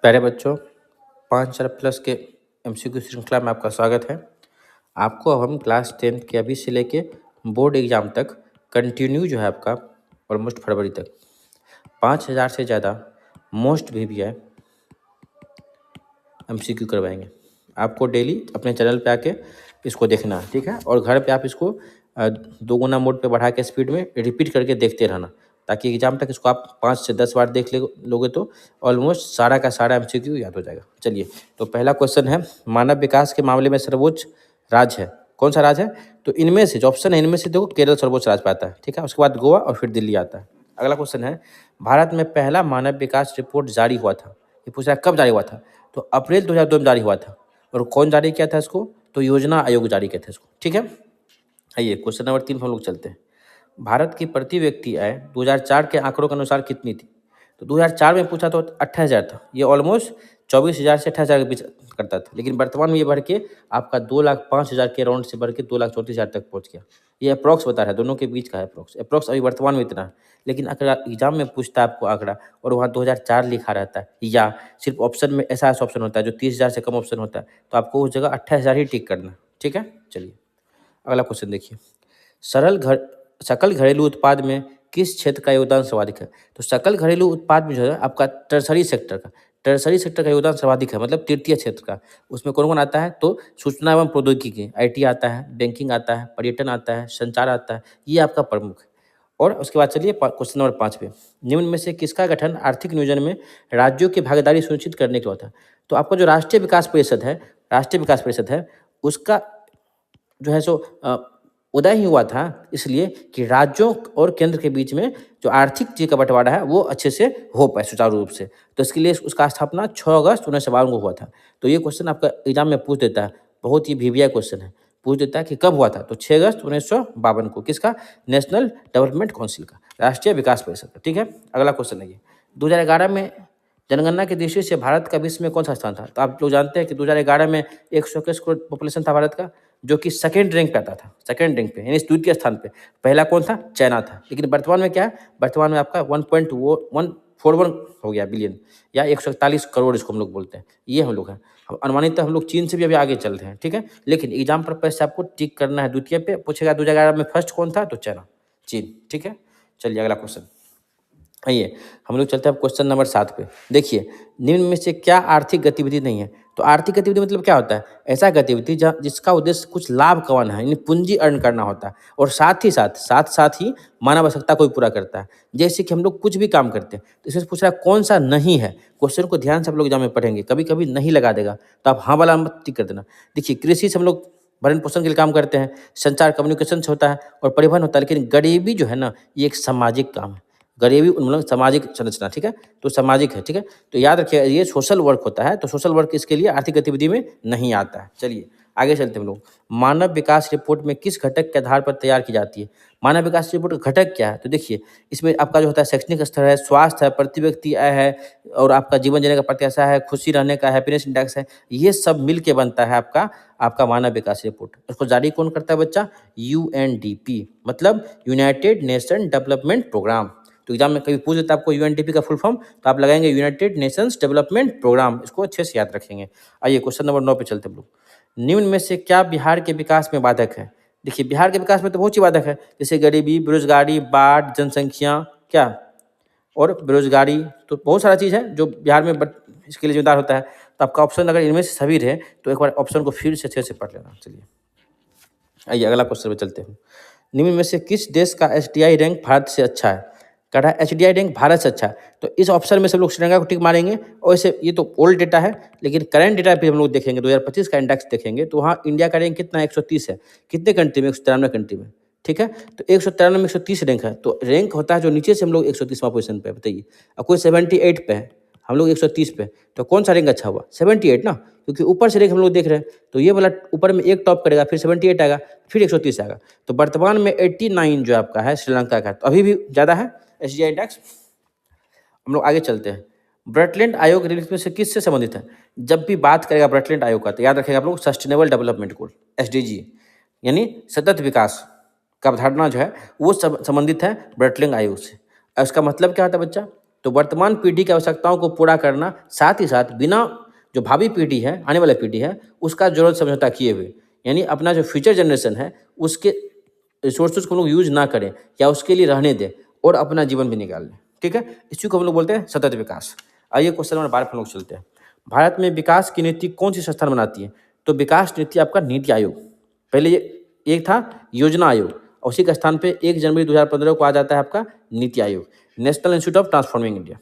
प्यारे बच्चों, 5 प्लस के एमसीक्यू श्रृंखला में आपका स्वागत है। आपको अब हम क्लास 10 के अभी से लेके बोर्ड एग्ज़ाम तक कंटिन्यू जो है आपका ऑलमोस्ट फरवरी तक 5000 से ज़्यादा मोस्ट वीवीआई एमसीक्यू करवाएंगे। आपको डेली अपने चैनल पे आके इसको देखना है, ठीक है। और घर पे आप इसको 2 गुना मोड पे बढ़ा के स्पीड में रिपीट करके देखते रहना, ताकि एग्जाम तक इसको आप 5 से 10 बार देख लोगे तो ऑलमोस्ट सारा का सारा एमसीक्यू याद हो जाएगा। चलिए, तो पहला क्वेश्चन है, मानव विकास के मामले में सर्वोच्च राज्य है, कौन सा राज्य है? तो इनमें से जो ऑप्शन है, इनमें से देखो केरल सर्वोच्च राज्य पाता है, ठीक है। उसके बाद गोवा और फिर दिल्ली आता है। अगला क्वेश्चन है, भारत में पहला मानव विकास रिपोर्ट जारी हुआ था, ये पूछ रहा है कब जारी हुआ था? तो अप्रैल 2002 में जारी हुआ था। और कौन जारी किया था इसको? तो योजना आयोग जारी किया था इसको, ठीक है। आइए क्वेश्चन नंबर 3 पर हम लोग चलते हैं। भारत की प्रति व्यक्ति आय 2004 के आंकड़ों के अनुसार कितनी थी? तो 2004 में पूछा तो 28,000 था। ये ऑलमोस्ट 24,000 से 28,000 के बीच करता था, लेकिन वर्तमान में ये बढ़ के आपका 2,05,000 के अराउंड से बढ़ के 2,34,000 तक पहुंच गया। ये अप्रॉक्स बता रहा है, दोनों के बीच का है अप्रॉक्स अभी वर्तमान में इतना है। लेकिन अगर एग्जाम में पूछता है आपको आंकड़ा और वहाँ 2004 लिखा रहता है, या सिर्फ ऑप्शन में ऐसा ऑप्शन होता है जो 30,000 से कम ऑप्शन होता है, तो आपको उस जगह 28,000 ही टिक करना, ठीक है। चलिए अगला क्वेश्चन देखिए, सरल घर सकल घरेलू उत्पाद में किस क्षेत्र का योगदान सर्वाधिक है? तो सकल घरेलू उत्पाद में जो है आपका टर्सरी सेक्टर का योगदान सर्वाधिक है, मतलब तृतीय क्षेत्र का। उसमें कौन कौन आता है? तो सूचना एवं प्रौद्योगिकी आईटी आता है, बैंकिंग आता है, पर्यटन आता है, संचार आता है, ये आपका प्रमुख है। और उसके बाद चलिए क्वेश्चन नंबर 5 पे, निम्न में से किसका गठन आर्थिक नियोजन में राज्यों की भागीदारी सुनिश्चित करने के लिए होता है? तो आपका जो राष्ट्रीय विकास परिषद है उसका जो है सो उदय ही हुआ था इसलिए कि राज्यों और केंद्र के बीच में जो आर्थिक चीज का बंटवारा है वो अच्छे से हो पाए सुचारू रूप से। तो इसके लिए उसका स्थापना 6 अगस्त 1952 को हुआ था। तो ये क्वेश्चन आपका एग्जाम में पूछ देता है, बहुत ही वीवीआई क्वेश्चन है। पूछ देता है कि कब हुआ था? तो 6 अगस्त 1952 को। किसका? नेशनल डेवलपमेंट काउंसिल का, राष्ट्रीय विकास परिषद का, ठीक है। अगला क्वेश्चन है ये, 2011 में जनगणना की दृष्टि से भारत का विश्व में कौन सा स्थान था? तो आप लोग जानते हैं कि 2011 में 121 करोड़ पॉपुलेशन था भारत का, जो कि सेकंड रैंक पे आता था, सेकंड रैंक पे यानी द्वितीय स्थान पे। पहला कौन था? चाइना था। लेकिन वर्तमान में क्या है? वर्तमान में आपका 1.141 हो गया बिलियन, या 141 करोड़ इसको हम लोग बोलते हैं। ये हम लोग हैं, अनुमानित हम लोग चीन से भी अभी आगे चल रहे हैं, ठीक है। लेकिन एग्जाम पर्पज से आपको टिक करना है, द्वितीय पे पूछेगा 2011 में फर्स्ट कौन था? तो चाइना, चीन, ठीक है। चलिए अगला क्वेश्चन, आइए हम लोग चलते हैं अब क्वेश्चन नंबर 7 पे। देखिए, निम्न में से क्या आर्थिक गतिविधि नहीं है? तो आर्थिक गतिविधि मतलब क्या होता है? ऐसा गतिविधि जिसका उद्देश्य कुछ लाभ कमाना है, यानी पूंजी अर्न करना होता है, और साथ ही मानव आवश्यकता को भी पूरा करता है। जैसे कि हम लोग कुछ भी काम करते हैं, तो इसमें पूछ रहा है कौन सा नहीं है। क्वेश्चन को ध्यान से आप लोग एग्जाम में पढ़ेंगे, कभी कभी नहीं लगा देगा तो आप हाँ वाला मत टिक कर देना। देखिए, कृषि से हम लोग भरण पोषण के लिए काम करते हैं, संचार कम्युनिकेशन से होता है, और परिवहन होता है। लेकिन गरीबी जो है ना, ये एक सामाजिक काम है। गरीबी उन्मूलन सामाजिक संरचना, ठीक है। तो सामाजिक है, ठीक है। तो याद रखिएगा ये सोशल वर्क होता है, तो सोशल वर्क इसके लिए आर्थिक गतिविधि में नहीं आता है। चलिए आगे चलते हैं हम लोग, मानव विकास रिपोर्ट में किस घटक के आधार पर तैयार की जाती है? मानव विकास रिपोर्ट का घटक क्या है? तो देखिए, इसमें आपका जो होता है शैक्षणिक स्तर है, स्वास्थ्य है, प्रति व्यक्ति आय है, और आपका जीवन जीने का प्रत्याशा है, खुशी रहने का हैप्पीनेस इंडेक्स है, ये सब मिल के बनता है आपका आपका मानव विकास रिपोर्ट। उसको जारी कौन करता है बच्चा? यूएनडीपी, मतलब यूनाइटेड नेशन डेवलपमेंट प्रोग्राम। तो एग्जाम में कभी पूछ देता है आपको यूएनडीपी का फुल फॉर्म, तो आप लगाएंगे यूनाइटेड नेशंस डेवलपमेंट प्रोग्राम, इसको अच्छे से याद रखेंगे। आइए क्वेश्चन नंबर 9 पे चलते हैं हम लोग, निम्न में से क्या बिहार के विकास में बाधक है? देखिए, बिहार के विकास में तो बहुत सी बाधक है, जैसे गरीबी, बेरोजगारी, बाढ़, जनसंख्या, क्या और बेरोजगारी, तो बहुत सारा चीज़ है जो बिहार में इसके लिए जिम्मेदार होता है। तो आपका ऑप्शन अगर इनमें से सभी रहे तो एक बार ऑप्शन को फिर से अच्छे से पढ़ लेना। चलिए आइए अगला क्वेश्चन पे चलते हैं, निम्न में से किस देश का एचडीआई रैंक भारत से अच्छा है? कह रहा है एचडीआई रैंक भारत से अच्छा है, तो इस ऑप्शन में सब लोग श्रीलंका को टिक मारेंगे। और इसे ये तो ओल्ड डेटा है, लेकिन करंट डेटा पे हम लोग देखेंगे, 2025 का इंडेक्स देखेंगे, तो वहाँ इंडिया का रैंक कितना है? 130 है। कितने कंट्री में? 193 कंट्री में, ठीक है। तो 193 में 130 रैंक है, तो रैंक होता है जो नीचे से हम लोग 130वां पोजीशन पे, बताइए। अब कोई 78 पे है, हम लोग 130 पे, तो कौन सा रैंक अच्छा हुआ? 78 ना, क्योंकि ऊपर से रैंक हम लोग देख रहे हैं, तो ये वाला ऊपर में एक टॉप करेगा, फिर 78 आएगा, फिर 130 आएगा। तो वर्तमान में 89 जो आपका है श्रीलंका का, तो अभी भी ज़्यादा है एचडीआई इंडेक्स। हम लोग आगे चलते हैं, ब्रटलैंड आयोग रिलीज में से किससे संबंधित है? जब भी बात करेगा ब्रटलैंड आयोग का, तो याद रखेगा आप लोग सस्टेनेबल डेवलपमेंट गोल, एसडीजी, यानी सतत विकास का अवधारणा जो है वो संबंधित है ब्रटलैंड आयोग से। और इसका मतलब क्या होता है बच्चा? तो वर्तमान पीढ़ी की आवश्यकताओं को पूरा करना, साथ ही साथ बिना जो भावी पीढ़ी है, आने वाली पीढ़ी है, उसका ज़रूरत समझौता किए हुए, यानी अपना जो फ्यूचर जनरेशन है उसके रिसोर्सेज को हम लोग यूज ना करें या उसके लिए रहने दें और अपना जीवन भी निकाल लें। ठीक है, इसी को हम लोग बोलते हैं सतत विकास। आइए क्वेश्चन नंबर 12 पर हम लोग चलते हैं। भारत में विकास की नीति कौन सी संस्थान बनाती है? तो विकास नीति आपका नीति आयोग। पहले ये एक था योजना आयोग, और उसी के स्थान पे 1 जनवरी 2015 को आ जाता है आपका NITI Aayog, national institute of transforming India.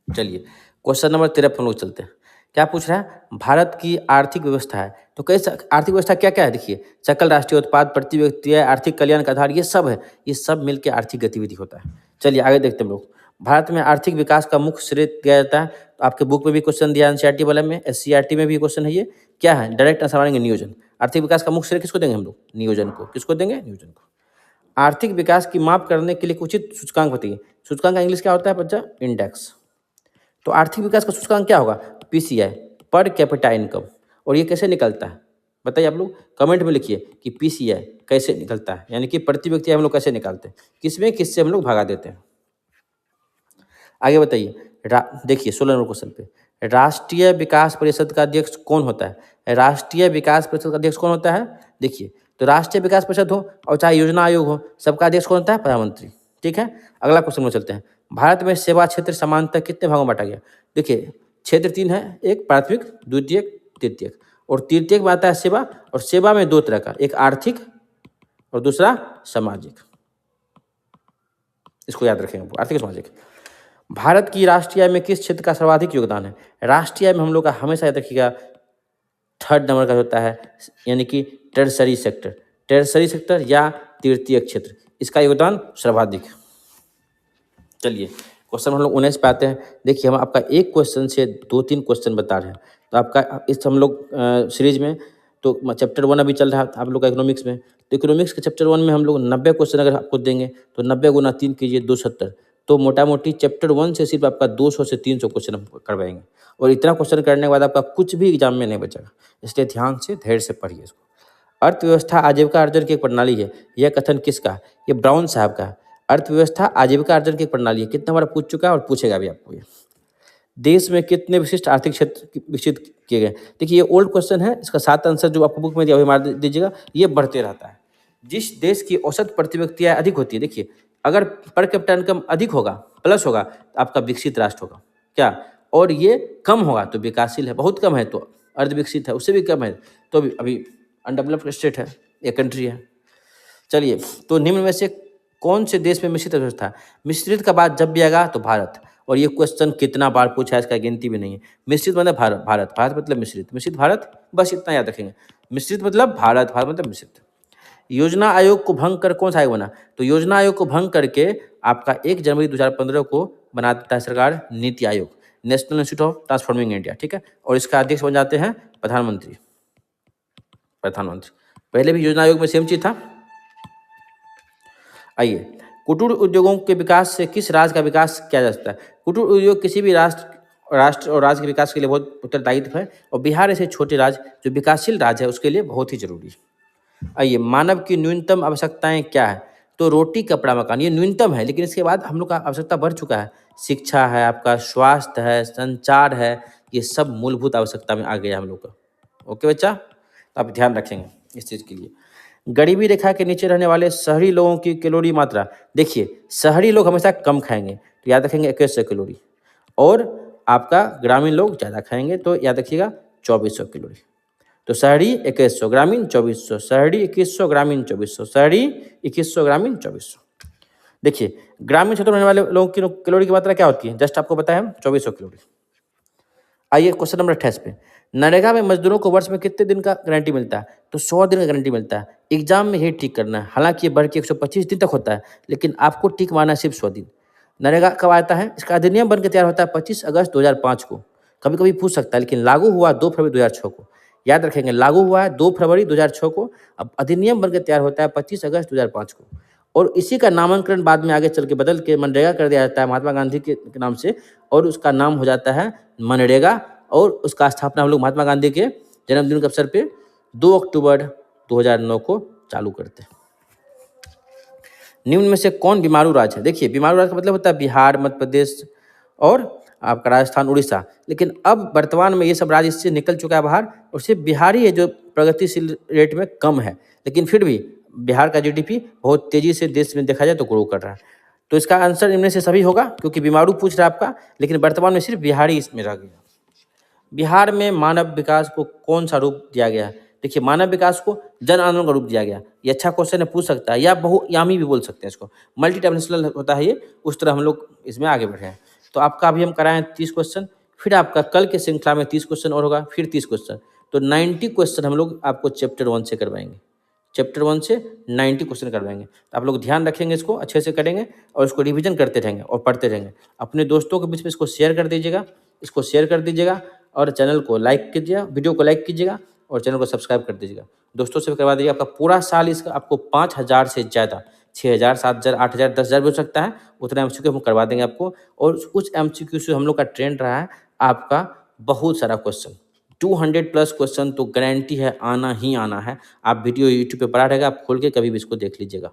चलिए क्वेश्चन नंबर 13 पर हम लोग चलते हैं। क्या पूछ रहा है? भारत की आर्थिक व्यवस्था है, तो कैसे आर्थिक व्यवस्था क्या क्या है? देखिए, सकल राष्ट्रीय उत्पाद, प्रति व्यक्ति आय, आर्थिक कल्याण का आधार, ये सब है, ये सब मिलकर आर्थिक गतिविधि होता है। चलिए आगे देखते हैं हम लोग। भारत में आर्थिक विकास का मुख्य श्रेय दिया जाता है, तो आपके बुक में भी क्वेश्चन दिया, एनसीईआरटी वाला में, एससीईआरटी में भी क्वेश्चन है, ये क्या है? डायरेक्ट असमान्य नियोजन। आर्थिक विकास का मुख्य श्रेय किसको देंगे हम लोग? नियोजन को। किसको देंगे? नियोजन को। आर्थिक विकास की माप करने के लिए उचित सूचकांक बताइए। सूचकांक का इंग्लिश क्या होता है बच्चा? इंडेक्स। तो आर्थिक विकास का सूचकांक क्या होगा? PCI, per capita income. और ये कैसे निकलता है बताइए आप लोग, कमेंट में लिखिए कि पीसीआई कैसे निकलता है, यानी कि प्रति व्यक्ति हम लोग कैसे निकालते हैं, किसमें किससे हम लोग भगा देते हैं। आगे बताइए, देखिए 16 नंबर क्वेश्चन पे, राष्ट्रीय विकास परिषद का अध्यक्ष कौन होता है? राष्ट्रीय विकास परिषद का अध्यक्ष कौन होता है? देखिए, तो राष्ट्रीय विकास परिषद हो और चाहे योजना आयोग हो, सबका अध्यक्ष कौन होता है? प्रधानमंत्री। ठीक है, अगला क्वेश्चन में चलते हैं। भारत में सेवा क्षेत्र सामान्यतः कितने भागों में बांटा गया? देखिए, क्षेत्र 3 है, एक प्राथमिक, द्वितीयक, तृतीयक। और तृतीयक में आता है सेवा, और सेवा में 2 तरह का, एक आर्थिक और दूसरा सामाजिक। इसको याद रखेंगे, आर्थिक और सामाजिक। भारत की राष्ट्रीय आय में किस क्षेत्र का सर्वाधिक योगदान है? राष्ट्रीय आय में हम लोग का हमेशा याद रखिएगा 3rd नंबर का होता है, यानी कि टर्सरी सेक्टर। टर्सरी सेक्टर या तृतीयक क्षेत्र, इसका योगदान सर्वाधिक। चलिए क्वेश्चन हम लोग 19 पे आते हैं। देखिए, हम आपका एक क्वेश्चन से 2-3 क्वेश्चन बता रहे हैं, तो आपका इस हम लोग सीरीज में तो चैप्टर 1 अभी चल रहा है आप लोग का इकोनॉमिक्स में। तो इकोनॉमिक्स के चैप्टर 1 में हम लोग 90 क्वेश्चन अगर आपको देंगे तो 90 गुना 3 कीजिए 270, तो मोटा मोटी चैप्टर 1 से सिर्फ आपका 200 से 300 क्वेश्चन हम करवाएंगे। और इतना क्वेश्चन करने के बाद आपका कुछ भी एग्जाम में नहीं बचेगा, इसलिए ध्यान से धैर्य से पढ़िए इसको। अर्थव्यवस्था आजीविका अर्जन की एक प्रणाली है, यह कथन किसका? ये ब्राउन साहब का। अर्थव्यवस्था आजीविका अर्जन की एक प्रणाली है, कितना बार पूछ चुका है और पूछेगा भी आपको ये। देश में कितने विशिष्ट आर्थिक क्षेत्र विकसित किए गए? देखिए, ये ओल्ड क्वेश्चन है, इसका 7 आंसर जो आपको बुक में दिया वही मार दीजिएगा। ये बढ़ते रहता है। जिस देश की औसत प्रति व्यक्ति आय अधिक होती है, देखिए अगर पर कैपिटा इनकम अधिक होगा, प्लस होगा, तो आपका विकसित राष्ट्र होगा क्या? और ये कम होगा तो विकासशील है, बहुत कम है तो अर्धविकसित है, उससे भी कम है तो अभी अनडेवलप्ड स्टेट है, ये कंट्री है। चलिए, तो निम्न में से कौन से देश में मिश्रित अर्थव्यवस्था? मिश्रित का बात जब भी आएगा तो भारत। और ये क्वेश्चन कितना बार पूछा है इसका गिनती भी नहीं है। मिश्रित मतलब भारत, भारत, भारत मतलब मिश्रित, मिश्रित भारत, बस इतना याद रखेंगे। मिश्रित मतलब भारत, भारत मतलब मिश्रित। योजना आयोग को भंग कर कौन सा आयोग बना? तो योजना आयोग को भंग करके आपका 1 जनवरी 2015 को बना देता है सरकार NITI Aayog, national institute of transforming India. ठीक है, और इसका अध्यक्ष बन जाते हैं प्रधानमंत्री। प्रधानमंत्री पहले भी योजना आयोग में सेम चीज था। आइए, कुटीर उद्योगों के विकास से किस राज्य का विकास किया जा सकता है? कुटीर उद्योग किसी भी राष्ट्र और राज्य के विकास के लिए बहुत उत्तरदायित्व है, और बिहार ऐसे छोटे राज्य जो विकासशील राज्य है उसके लिए बहुत ही जरूरी है। आइए, मानव की न्यूनतम आवश्यकताएं क्या है? तो रोटी, कपड़ा, मकान, ये न्यूनतम है, लेकिन इसके बाद हम लोग का आवश्यकता बढ़ चुका है। शिक्षा है, आपका स्वास्थ्य है, संचार है, ये सब मूलभूत आवश्यकता में आ गया हम लोग का। ओके बच्चा, तो आप ध्यान रखेंगे इस चीज़ के लिए। गरीबी रेखा के नीचे रहने वाले शहरी लोगों की कैलोरी मात्रा, देखिए शहरी लोग हमेशा कम खाएंगे, तो याद रखेंगे 2100 कैलोरी, और आपका ग्रामीण लोग ज़्यादा खाएंगे, तो याद रखिएगा 2400 कैलोरी। तो शहरी 2100, ग्रामीण 2400, शहरी 2100, ग्रामीण 2400, शहरी 2100, ग्रामीण 2400। देखिए, ग्रामीण क्षेत्र में रहने वाले लोगों की कैलोरी की मात्रा क्या होती है? जस्ट आपको बताया हम 2400 कैलोरी। आइए क्वेश्चन नंबर 28 पे, नरेगा में मजदूरों को वर्ष में कितने दिन का गारंटी मिलता है? तो 100 दिन का गारंटी मिलता है। एग्जाम में ही टिक करना है, हालांकि ये बढ़ के 125 दिन तक होता है, लेकिन आपको टिक मारना है सिर्फ 100 दिन। नरेगा कब आता है? इसका अधिनियम बनकर तैयार होता है 25 अगस्त 2005 को। कभी कभी पूछ सकता है, लेकिन लागू हुआ 2 फरवरी 2006 को। याद रखेंगे, लागू हुआ है 2 फरवरी 2006 को, अब अधिनियम बनकर तैयार होता है 25 अगस्त 2005 को। और इसी का नामांकन बाद में आगे चल के बदल के मनरेगा कर दिया जाता है महात्मा गांधी के नाम से, और उसका नाम हो जाता है मनरेगा। और उसका स्थापना हम लोग महात्मा गांधी के जन्मदिन के अवसर पे 2 अक्टूबर 2009 को चालू करते हैं। निम्न में से कौन बीमारू राज्य है? देखिए, बीमारू राज्य का मतलब होता है बिहार, मध्य प्रदेश और आपका राजस्थान, उड़ीसा। लेकिन अब वर्तमान में ये सब राज्य इससे निकल चुका है बाहर और सिर्फ बिहार ही है जो प्रगतिशील रेट में कम है। लेकिन फिर भी बिहार का जीडीपी बहुत तेज़ी से देश में देखा जाए तो ग्रो कर रहा है। तो इसका आंसर इनमें से सभी होगा, क्योंकि बीमारू पूछ रहा है आपका, लेकिन वर्तमान में सिर्फ बिहार ही इसमें रह गया। बिहार में मानव विकास को कौन सा रूप दिया गया है? देखिए, मानव विकास को जन आंदोलन का रूप दिया गया। ये अच्छा क्वेश्चन है, पूछ सकता है, या बहुआयामी भी बोल सकते हैं इसको। मल्टी डायमेंशनल होता है ये, उस तरह हम लोग इसमें आगे बढ़े हैं। तो आपका अभी हम कराएं 30 क्वेश्चन, फिर आपका कल के श्रृंखला में 30 क्वेश्चन और होगा, फिर 30 क्वेश्चन। तो 90 क्वेश्चन हम लोग आपको चैप्टर 1 से करवाएंगे। चैप्टर 1 से 90 क्वेश्चन करवाएंगे। तो आप लोग ध्यान रखेंगे, इसको अच्छे से करेंगे और इसको रिवीजन करते रहेंगे और पढ़ते रहेंगे। अपने दोस्तों के बीच में इसको शेयर कर दीजिएगा, इसको शेयर कर दीजिएगा और चैनल को लाइक कीजिएगा, वीडियो को लाइक कीजिएगा और चैनल को सब्सक्राइब कर दीजिएगा। दोस्तों से भी करवा दीजिएगा। आपका पूरा साल इसका आपको 5000 से ज़्यादा, 6000, 7000, 8000, 10000 भी हो सकता है, उतना एमसीक्यू हम करवा देंगे आपको। और उस एमसीक्यू से हम लोग का ट्रेंड रहा है आपका बहुत सारा क्वेश्चन, 200 प्लस क्वेश्चन तो गारंटी है, आना ही आना है। आप वीडियो यूट्यूब पे पड़ा रहेगा, आप खोल के कभी भी इसको देख लीजिएगा।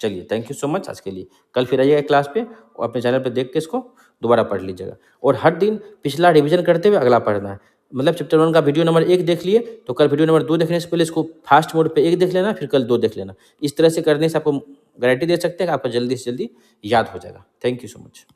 चलिए, थैंक यू सो मच आज के लिए। कल फिर आइएगा क्लास पे और अपने चैनल पे देख के इसको दोबारा पढ़ लीजिएगा। और हर दिन पिछला रिवीजन करते हुए अगला पढ़ना है। मतलब चैप्टर 1 का वीडियो नंबर 1 देख लिए तो कल वीडियो नंबर 2 देखने से पहले इसको फास्ट मोड पे 1 देख लेना, फिर कल 2 देख लेना। इस तरह से करने से आपको गारंटी दे सकते हैं कि आपको जल्दी से जल्दी याद हो जाएगा। Thank you so much.